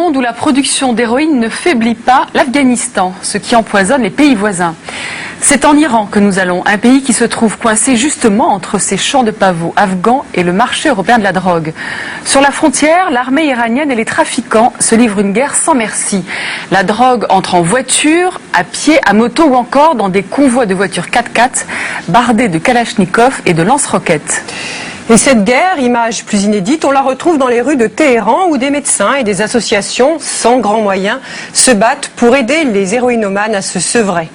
monde où la production d'héroïne ne faiblit pas, l'Afghanistan, ce qui empoisonne les pays voisins. C'est en Iran que nous allons, un pays qui se trouve coincé justement entre ces champs de pavots afghans et le marché européen de la drogue. Sur la frontière, l'armée iranienne et les trafiquants se livrent une guerre sans merci. La drogue entre en voiture, à pied, à moto ou encore dans des convois de voitures 4x4 bardés de kalachnikovs et de lance-roquettes. Et cette guerre, image plus inédite, on la retrouve dans les rues de Téhéran où des médecins et des associations sans grands moyens se battent pour aider les héroïnomanes à se sevrer.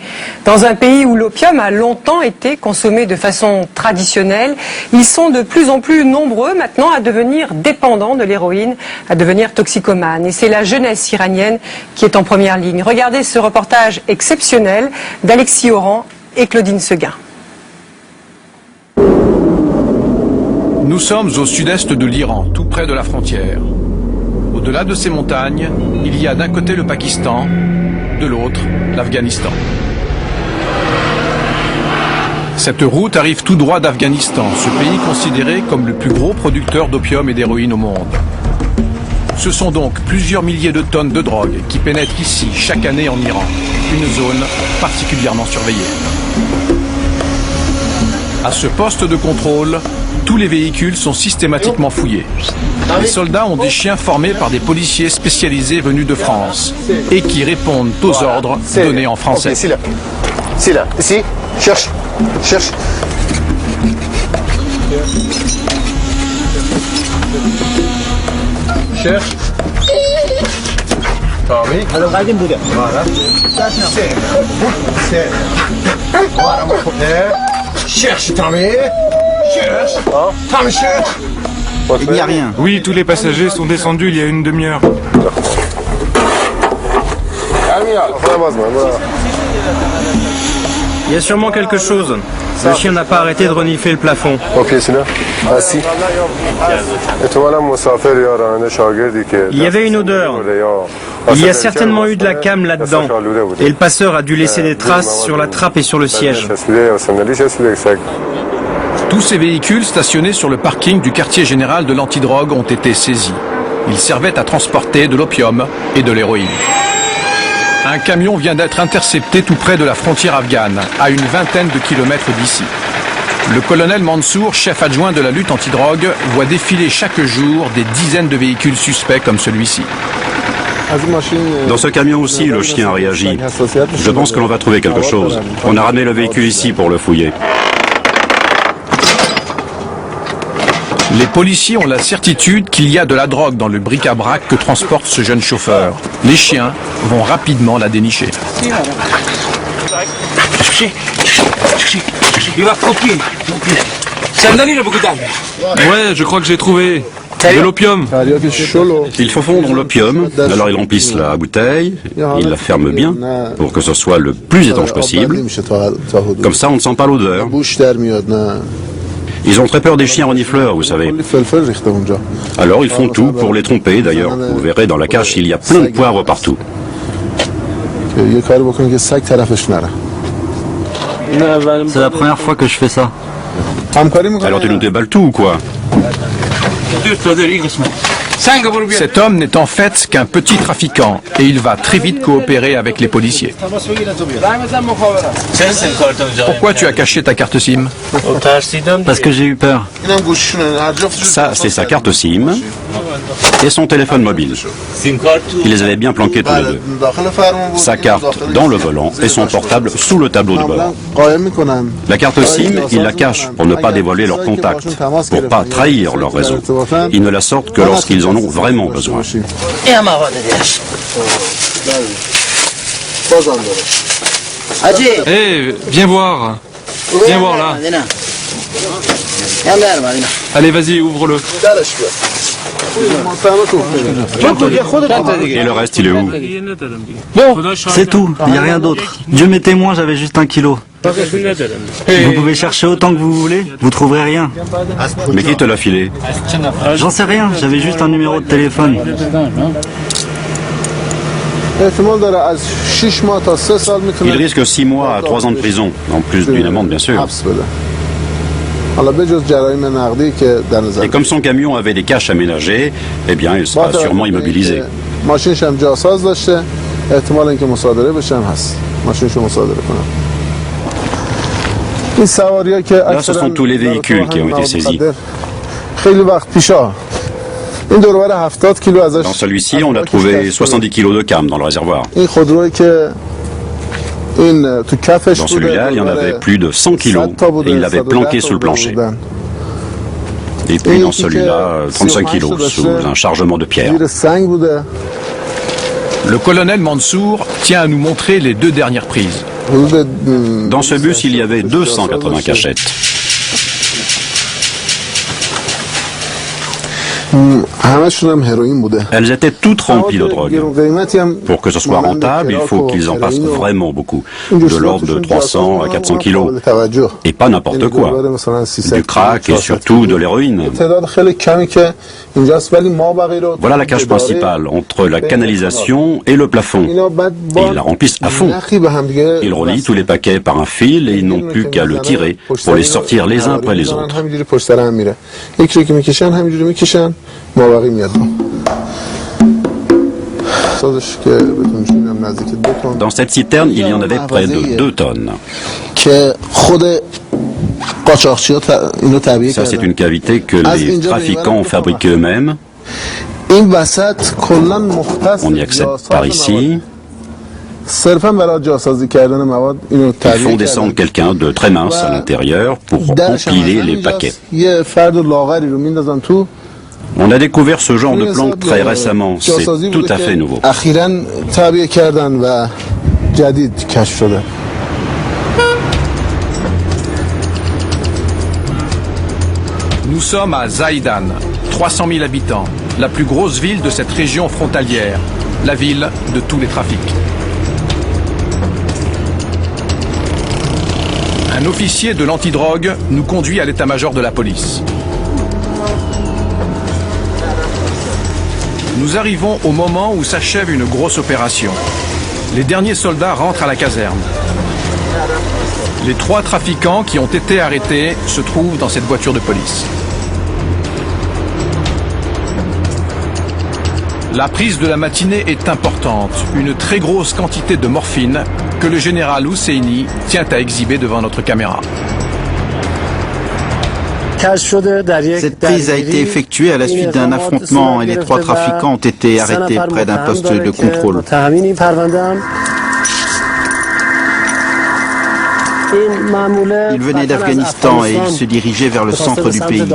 Dans un pays où l'opium a longtemps été consommé de façon traditionnelle, ils sont de plus en plus nombreux maintenant à devenir dépendants de l'héroïne, à devenir toxicomanes. Et c'est la jeunesse iranienne qui est en première ligne. Regardez ce reportage exceptionnel d'Alexis Oran et Claudine Seguin. Nous sommes au sud-est de l'Iran, tout près de la frontière. Au-delà de ces montagnes, il y a d'un côté le Pakistan, de l'autre l'Afghanistan. Cette route arrive tout droit d'Afghanistan, ce pays considéré comme le plus gros producteur d'opium et d'héroïne au monde. Ce sont donc plusieurs milliers de tonnes de drogue qui pénètrent ici chaque année en Iran, une zone particulièrement surveillée. À ce poste de contrôle, tous les véhicules sont systématiquement fouillés. Les soldats ont des chiens formés par des policiers spécialisés venus de France et qui répondent aux ordres donnés en français. C'est là, ici, cherche. Cherche. Tommy. Cherche, Tommy. Cherche. Tommy, cherche. Il n'y a rien. Oui, tous les passagers sont descendus il y a une demi-heure. Il y a sûrement quelque chose. Le chien n'a pas arrêté de renifler le plafond. Il y avait une odeur. Il y a certainement eu de la cam là-dedans. Et le passeur a dû laisser des traces sur la trappe et sur le siège. Tous ces véhicules stationnés sur le parking du quartier général de l'antidrogue ont été saisis. Ils servaient à transporter de l'opium et de l'héroïne. Un camion vient d'être intercepté tout près de la frontière afghane, à une vingtaine de kilomètres d'ici. Le colonel Mansour, chef adjoint de la lutte antidrogue, voit défiler chaque jour des dizaines de véhicules suspects comme celui-ci. Dans ce camion aussi, le chien a réagi. Je pense que l'on va trouver quelque chose. On a ramené le véhicule ici pour le fouiller. Les policiers ont la certitude qu'il y a de la drogue dans le bric-à-brac que transporte ce jeune chauffeur. Les chiens vont rapidement la dénicher. Ouais, je crois que j'ai trouvé. De l'opium. Il faut fondre l'opium, alors ils remplissent la bouteille, ils la ferment bien pour que ce soit le plus étanche possible. Comme ça, on ne sent pas l'odeur. Ils ont très peur des chiens renifleurs, vous savez. Alors ils font tout pour les tromper, d'ailleurs. Vous verrez, dans la cache, il y a plein de poivre partout. C'est la première fois que je fais ça. Alors tu nous déballes tout ou quoi? Cet homme n'est en fait qu'un petit trafiquant et il va très vite coopérer avec les policiers. Pourquoi tu as caché ta carte SIM? Parce que j'ai eu peur. Ça, c'est sa carte SIM et son téléphone mobile. Il les avait bien planqués tous les deux. Sa carte dans le volant et son portable sous le tableau de bord. La carte SIM, il la cache pour ne pas dévoiler leurs contacts, pour pas trahir leur réseau. Ils ne la sortent que lorsqu'ils en ont vraiment besoin. Hé, viens voir. Viens voir là. Allez, vas-y, ouvre-le. Et le reste, il est où? C'est tout, il n'y a rien d'autre. Dieu m'est témoin, j'avais juste 1 kilo. Vous pouvez chercher autant que vous voulez, vous trouverez rien. Mais qui te l'a filé? J'en sais rien, j'avais juste un numéro de téléphone. Il risque 6 mois à 3 ans de prison, en plus d'une amende bien sûr. Et comme son camion avait des caches aménagées, eh bien il sera sûrement immobilisé. ماشینش هم جاساز داشته احتمال اینکه مصادره بشه هم هست ماشینشو مصادره کنم. این سواری‌ها که Là, ce sont tous les véhicules qui ont été saisis. خیلی وقت پیشا این دور و بر 70 کیلو ازش. Dans celui-ci, on a trouvé 70 kilos de cam dans le réservoir. این خودرویی که این تو کفش Dans celui-là, il y en avait plus de 100 kilos et il l'avait planqué sous le plancher. Et puis dans celui-là, 35 kilos sous un chargement de pierre. زیر سنگ بوده. Le colonel Mansour tient à nous montrer les deux dernières prises. Dans ce bus, il y avait 280 cachettes. همشون هم هروئین بوده. Elles étaient toutes remplies de drogue. Pour que ce soit rentable, il faut qu'ils en passent vraiment beaucoup. De l'ordre de 300 à 400 kilos. Et pas n'importe quoi. Du crack et surtout de l'héroïne. Voilà la cage principale, entre la canalisation et le plafond. Et ils la remplissent à fond. Ils relient tous les paquets par un fil et ils n'ont plus qu'à le tirer pour les sortir les uns après les autres. Dans cette citerne, il y en avait près de 2 tonnes. Ça, c'est une cavité que les trafiquants ont fabriquée eux-mêmes. On y accède par ici. Ils font descendre quelqu'un de très mince à l'intérieur pour empiler les paquets. On a découvert ce genre de planque très récemment, c'est tout à fait nouveau. Nous sommes à Zaïdan, 300 000 habitants, la plus grosse ville de cette région frontalière, la ville de tous les trafics. Un officier de l'antidrogue nous conduit à l'état-major de la police. Nous arrivons au moment où s'achève une grosse opération. Les derniers soldats rentrent à la caserne. Les 3 trafiquants qui ont été arrêtés se trouvent dans cette voiture de police. La prise de la matinée est importante, une très grosse quantité de morphine que le général Husseini tient à exhiber devant notre caméra. Cette prise a été effectuée à la suite d'un affrontement et les 3 trafiquants ont été arrêtés près d'un poste de contrôle. Ils venaient d'Afghanistan et ils se dirigeaient vers le centre du pays.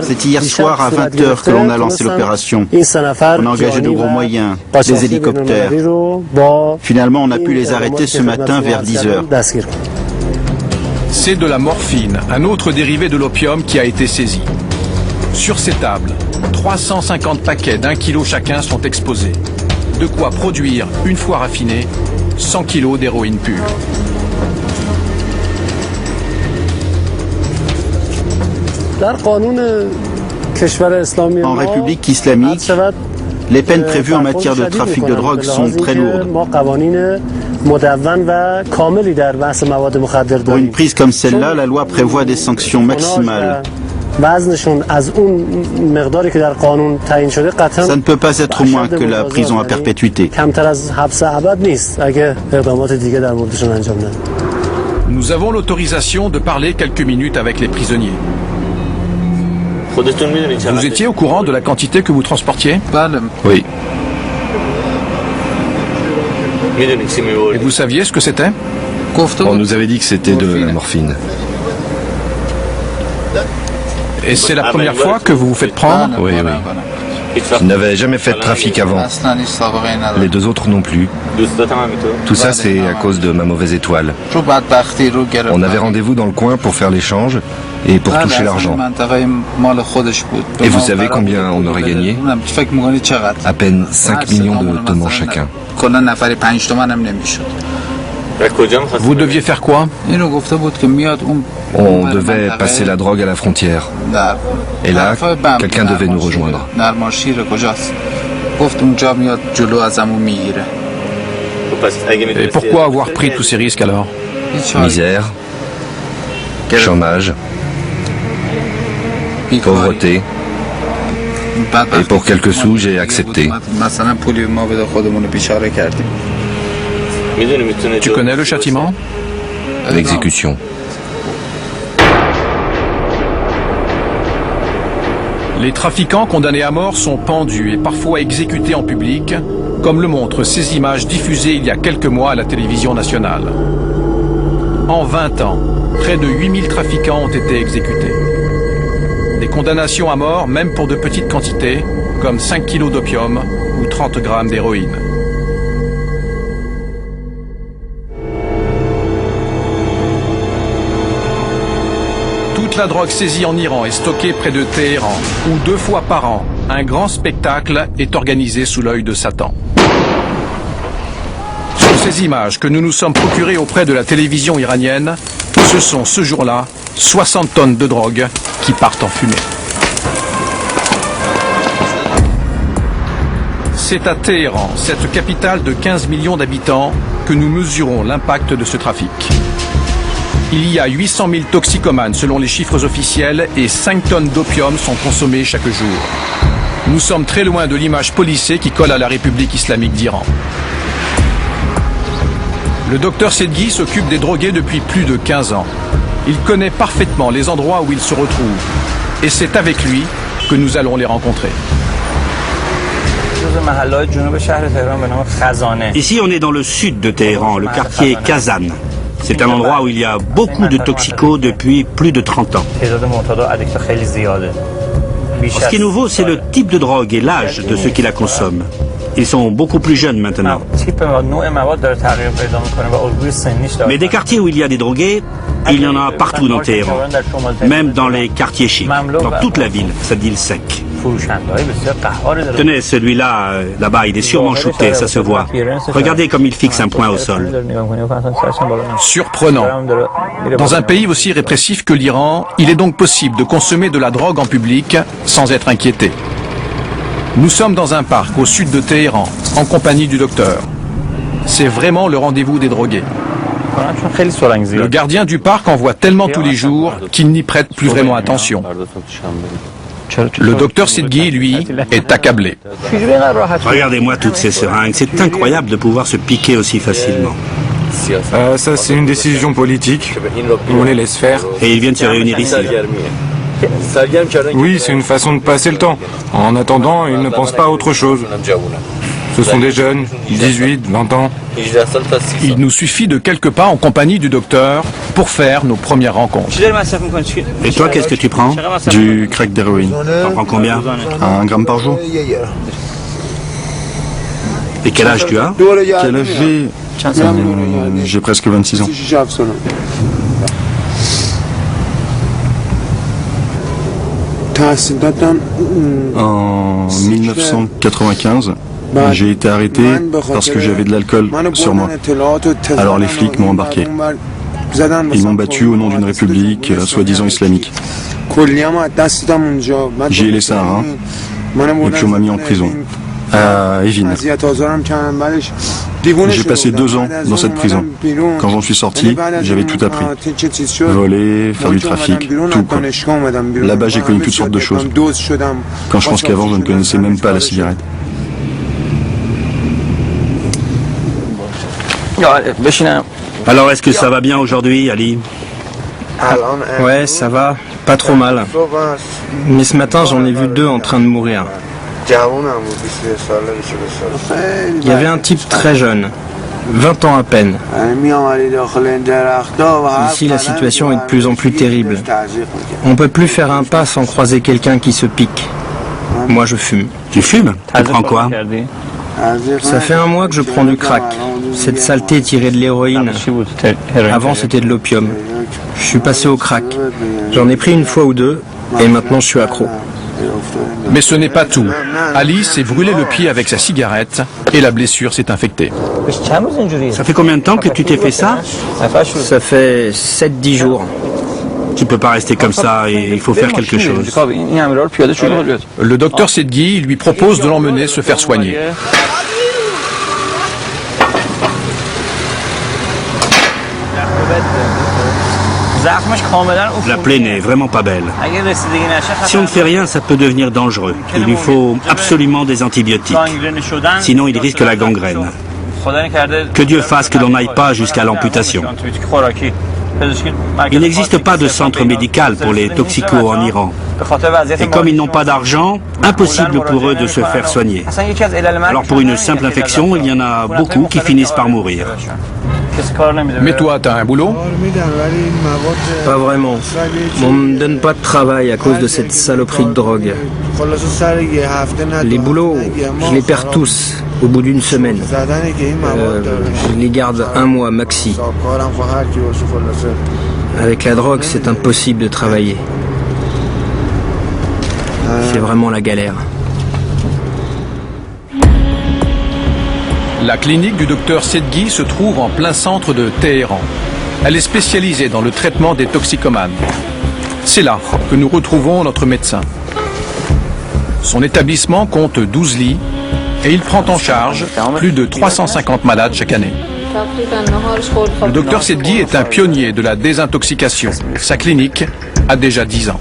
C'est hier soir à 20h que l'on a lancé l'opération. On a engagé de gros moyens, des hélicoptères. Finalement, on a pu les arrêter ce matin vers 10h. C'est de la morphine, un autre dérivé de l'opium qui a été saisi. Sur ces tables, 350 paquets d'1 kilo chacun sont exposés. De quoi produire, une fois raffiné, 100 kilos d'héroïne pure. En République islamique, les peines prévues en matière de trafic de drogue sont très lourdes. Pour une prise comme celle-là, la loi prévoit des sanctions maximales. Ça ne peut pas être moins que la prison à perpétuité. Nous avons l'autorisation de parler quelques minutes avec les prisonniers. Vous étiez au courant de la quantité que vous transportiez? Oui. Et vous saviez ce que c'était? On nous avait dit que c'était de la morphine. Et c'est la première fois que vous vous faites prendre? Oui, oui. Je n'avais jamais fait de trafic avant. Les 2 autres non plus. Tout ça, c'est à cause de ma mauvaise étoile. On avait rendez-vous dans le coin pour faire l'échange et pour toucher l'argent. Et vous savez combien on aurait gagné? À peine 5 millions de tonnes chacun. Vous deviez faire quoi? On devait passer la drogue à la frontière. Et là, quelqu'un devait nous rejoindre. Et pourquoi avoir pris tous ces risques alors? Misère, chômage, pauvreté, Et pour quelques sous, j'ai accepté. Tu connais le châtiment? L'exécution. Les trafiquants condamnés à mort sont pendus et parfois exécutés en public, comme le montrent ces images diffusées il y a quelques mois à la télévision nationale. En 20 ans, près de 8000 trafiquants ont été exécutés. Des condamnations à mort, même pour de petites quantités, comme 5 kilos d'opium ou 30 grammes d'héroïne. Toute la drogue saisie en Iran est stockée près de Téhéran, où 2 fois par an, un grand spectacle est organisé sous l'œil de Satan. Sur ces images que nous nous sommes procurées auprès de la télévision iranienne, ce sont ce jour-là 60 tonnes de drogue qui partent en fumée. C'est à Téhéran, cette capitale de 15 millions d'habitants, que nous mesurons l'impact de ce trafic. Il y a 800 000 toxicomanes selon les chiffres officiels et 5 tonnes d'opium sont consommées chaque jour. Nous sommes très loin de l'image policée qui colle à la République islamique d'Iran. Le docteur Sedghi s'occupe des drogués depuis plus de 15 ans. Il connaît parfaitement les endroits où ils se retrouvent. Et c'est avec lui que nous allons les rencontrer. Ici, on est dans le sud de Téhéran, le quartier Kazan. C'est un endroit où il y a beaucoup de toxicos depuis plus de 30 ans. Ce qui est nouveau, c'est le type de drogue et l'âge de ceux qui la consomment. Ils sont beaucoup plus jeunes maintenant. Mais des quartiers où il y a des drogués, il y en a partout dans Téhéran. Même dans les quartiers chics, dans toute la ville, ça deal sec. Tenez, celui-là, là-bas, il est sûrement shooté, ça se voit. Regardez comme il fixe un point au sol. Surprenant. Dans un pays aussi répressif que l'Iran, il est donc possible de consommer de la drogue en public sans être inquiété. Nous sommes dans un parc au sud de Téhéran, en compagnie du docteur. C'est vraiment le rendez-vous des drogués. Le gardien du parc en voit tellement tous les jours qu'il n'y prête plus vraiment attention. Le docteur Sedghi, lui, est accablé. Regardez-moi toutes ces seringues. C'est incroyable de pouvoir se piquer aussi facilement. Ça, c'est une décision politique. On les laisse faire. Et ils viennent se réunir ici. Oui, c'est une façon de passer le temps. En attendant, ils ne pensent pas à autre chose. Ce sont des jeunes, 18, 20 ans. Il nous suffit de quelques pas en compagnie du docteur pour faire nos premières rencontres. Et toi, qu'est-ce que tu prends? Du crack d'héroïne. T'en prends combien? 1 gramme par jour. Et quel âge tu as? Quel âge j'ai? J'ai presque 26 ans. En 1995, j'ai été arrêté parce que j'avais de l'alcool sur moi. Alors les flics m'ont embarqué. Ils m'ont battu au nom d'une république soi-disant islamique. J'y ai laissé un rein et puis on m'a mis en prison, à Evin. J'ai passé 2 ans dans cette prison. Quand j'en suis sorti, j'avais tout appris. Voler, faire du trafic, tout quoi. Là-bas, j'ai connu toutes sortes de choses. Quand je pense qu'avant, je ne connaissais même pas la cigarette. Alors, est-ce que ça va bien aujourd'hui, Ali? Ouais, ça va. Pas trop mal. Mais ce matin, j'en ai vu 2 en train de mourir. Il y avait un type très jeune, 20 ans à peine. Ici, la situation est de plus en plus terrible. On ne peut plus faire un pas sans croiser quelqu'un qui se pique. Moi, je fume. Tu fumes? Tu prends quoi? Ça fait 1 mois que je prends du crack. Cette saleté tirait de l'héroïne. Avant, c'était de l'opium. Je suis passé au crack. J'en ai pris 1 fois ou 2, et maintenant je suis accro. Mais ce n'est pas tout. Ali s'est brûlé le pied avec sa cigarette et la blessure s'est infectée. Ça fait combien de temps que tu t'es fait ça? Ça fait 7-10 jours. Tu peux pas rester comme ça et il faut faire quelque chose. Le docteur Sedghi lui propose de l'emmener se faire soigner. La plaie n'est vraiment pas belle. Si on ne fait rien, ça peut devenir dangereux. Il lui faut absolument des antibiotiques. Sinon, il risque la gangrène. Que Dieu fasse que l'on n'aille pas jusqu'à l'amputation. Il n'existe pas de centre médical pour les toxicos en Iran. Et comme ils n'ont pas d'argent, impossible pour eux de se faire soigner. Alors pour une simple infection, il y en a beaucoup qui finissent par mourir. Mais toi, t'as un boulot? Pas vraiment. On me donne pas de travail à cause de cette saloperie de drogue. Les boulots, je les perds tous au bout d'une semaine. Je les garde un mois maxi. Avec la drogue, c'est impossible de travailler. C'est vraiment la galère. La clinique du docteur Sedghi se trouve en plein centre de Téhéran. Elle est spécialisée dans le traitement des toxicomanes. C'est là que nous retrouvons notre médecin. Son établissement compte 12 lits et il prend en charge plus de 350 malades chaque année. Le docteur Sedghi est un pionnier de la désintoxication. Sa clinique a déjà 10 ans.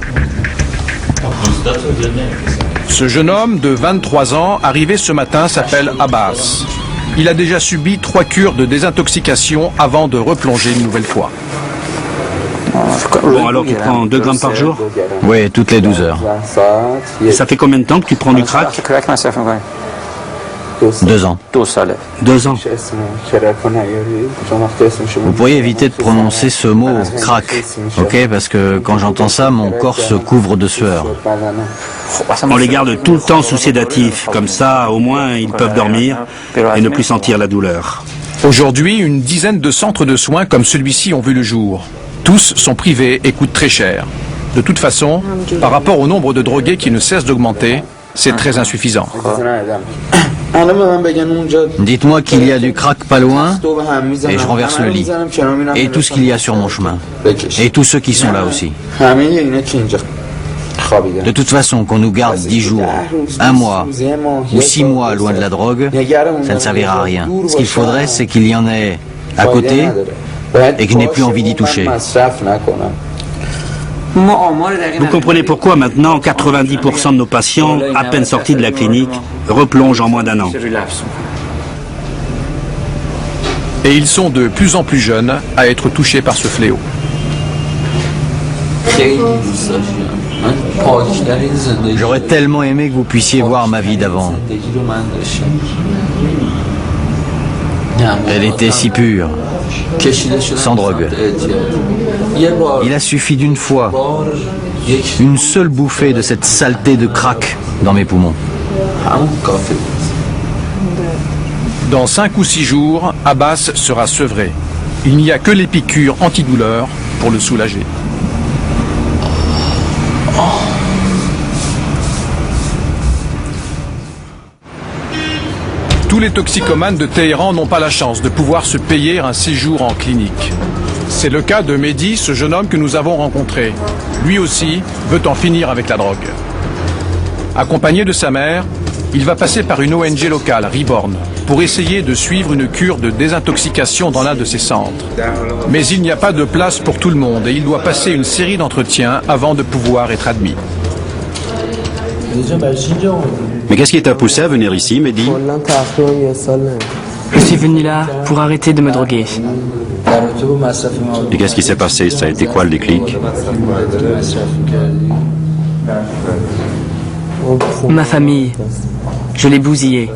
Ce jeune homme de 23 ans, arrivé ce matin, s'appelle Abbas. Il a déjà subi 3 cures de désintoxication avant de replonger une nouvelle fois. Bon, alors tu prends 2 grammes par jour? Oui, toutes les 12 heures. Et ça fait combien de temps que tu prends du crack? 2 ans. 2 ans. Vous pourriez éviter de prononcer ce mot crack, ok? Parce que quand j'entends ça, mon corps se couvre de sueur. On les garde tout le temps sous sédatifs. Comme ça, au moins, ils peuvent dormir et ne plus sentir la douleur. Aujourd'hui, une dizaine de centres de soins comme celui-ci ont vu le jour. Tous sont privés et coûtent très cher. De toute façon, par rapport au nombre de drogués qui ne cesse d'augmenter, c'est très insuffisant. Dites-moi qu'il y a du crack pas loin et je renverse le lit. Et tout ce qu'il y a sur mon chemin. Et tous ceux qui sont là aussi. De toute façon, qu'on nous garde 10 jours, 1 mois ou 6 mois loin de la drogue, ça ne servira à rien. Ce qu'il faudrait, c'est qu'il y en ait à côté et que je n'ai plus envie d'y toucher. Vous comprenez pourquoi maintenant 90% de nos patients, à peine sortis de la clinique, replongent en moins d'1 an. Et ils sont de plus en plus jeunes à être touchés par ce fléau. J'aurais tellement aimé que vous puissiez voir ma vie d'avant. Elle était si pure, sans drogue. Il a suffi d'une fois, une seule bouffée de cette saleté de crack dans mes poumons. Dans 5 ou 6 jours, Abbas sera sevré. Il n'y a que les piqûres antidouleurs pour le soulager. Tous les toxicomanes de Téhéran n'ont pas la chance de pouvoir se payer un séjour en clinique. C'est le cas de Mehdi, ce jeune homme que nous avons rencontré. Lui aussi veut en finir avec la drogue. Accompagné de sa mère, il va passer par une ONG locale, Reborn, pour essayer de suivre une cure de désintoxication dans l'un de ses centres. Mais il n'y a pas de place pour tout le monde et il doit passer une série d'entretiens avant de pouvoir être admis. Mais qu'est-ce qui t'a poussé à venir ici, Mehdi? Je suis venu là pour arrêter de me droguer. Et qu'est-ce qui s'est passé? Ça a été quoi le déclic? Ma famille, je l'ai bousillée.